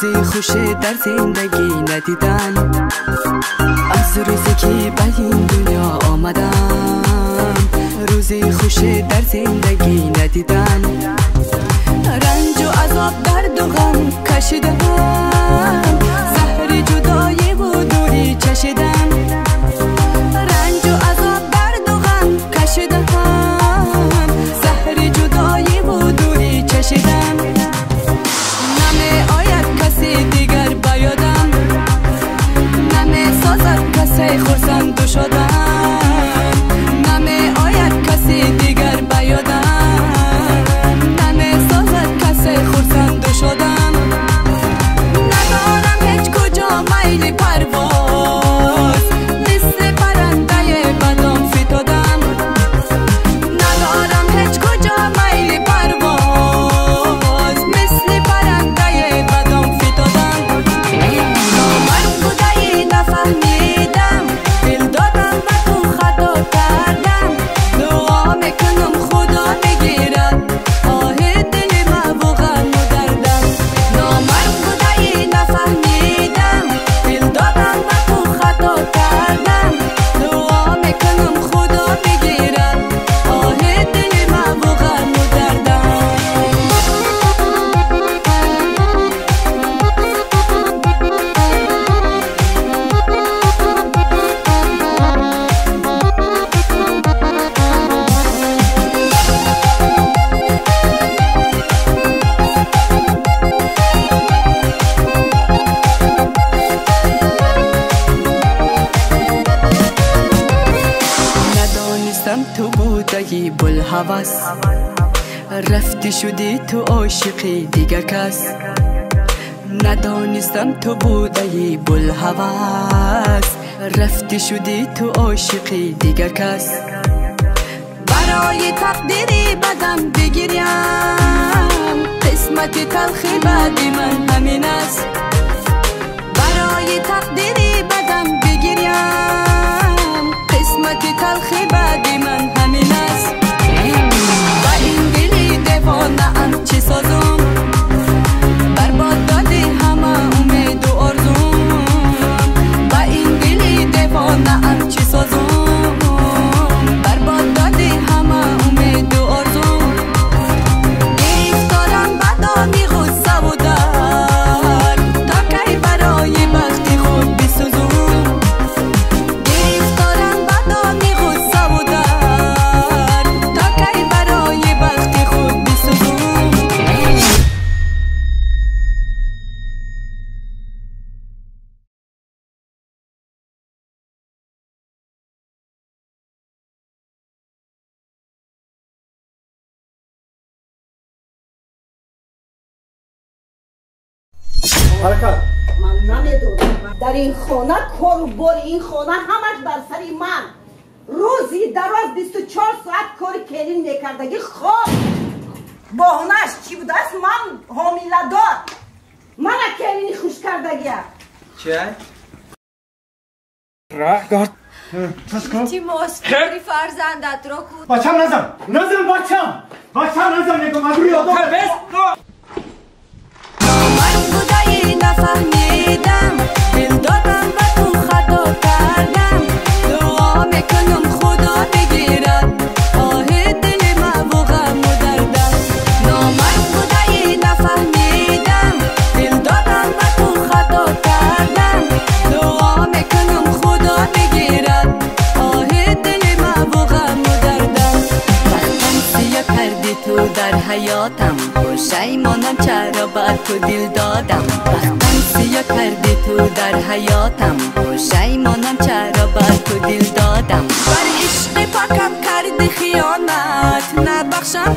روزی خوش در زندگی ندیدم، از روزی که به این دنیا آمدم. روزی خوش در زندگی ندیدم، رنج و عذاب درد و غم کشیدم، زهر جدایی و دوری چشیدم. رنج و عذاب درد و غم کشیدم، زهر جدایی و دوری چشیدم. نمی آید کسی دیگر بیادم، نمی سازد کسی خرسند شدم. نمی آید کسی دیگر بیادم، نمی سازد کسی خرسند شدم. ندارم هیچ کجا میل پرواز، مثل پرنده بدم فتادم. ندارم هیچ کجا میل پرواز، مثل پرنده بدم فتادم. نامرد بودی نفهمیدم، دل دادم و تو خطا کردم. دعا میکنم خدا بگیرد آه دل ما و غم و دردم. نامرد بودی نفهمیدم، دل دادم و تو خطا کردم. دعا میکنم خدا بگیرد آه دل ما و غم و دردم. ندانستم تو بودی بلحوث، رفتی شدی تو عاشقی دیگر کس. ندانستم تو بودی بلحوث، رفتی شدی تو عاشقی دیگر کس. برای تقدیری بدم بگیریم، قسمت تلخی بعد من همین است. برای تقدیری بدم بگیریم، قسمت تلخی بعد من همین است. با این دلی دیوانه ام چی سازم، برباد دادی همه امید و آرزوم. با این دلی دیوانه ام چی سازم، برباد دادی همه امید و آرزوم. گرفتارم بدانی غصه و درد، تا کی برای بخت خود بسوزم. گرفتارم بدانی غصه و درد، تا کی برای بخت خود بسوزم. حرکت. من نمیدونم در این خانه کار و بار این خانه همش بر سری من. روزی دراز 24 ساعت کار کلین میکردگی. خب بهانه‌اش چی بود است؟ من حامله دار، من کلینی خوش کردگی. چه؟ راه دار. تیموس بری فرزندت را کود. بچم نزن بچم نزن نگم از روی آدم نامرد بودی نفهمیدم، دل دادم و تو خطا کردم. دعا میکنم خدا بگیرد آه دل ما و غم و دردم. نامرد بودی نفهمیدم، دل دادم و تو خطا کردم. دعا میکنم خدا بگیرد آه دل ما و غم و دردم. وقتم سیاه کردی تو در حیاتم، پشیمانم چرا بر تو دل دادم. وقتم سیاه کردی تو در حیاتم، پشیمانم چرا بر تو دل دادم. بر عشق پاکم کردی خیانت، نبخشم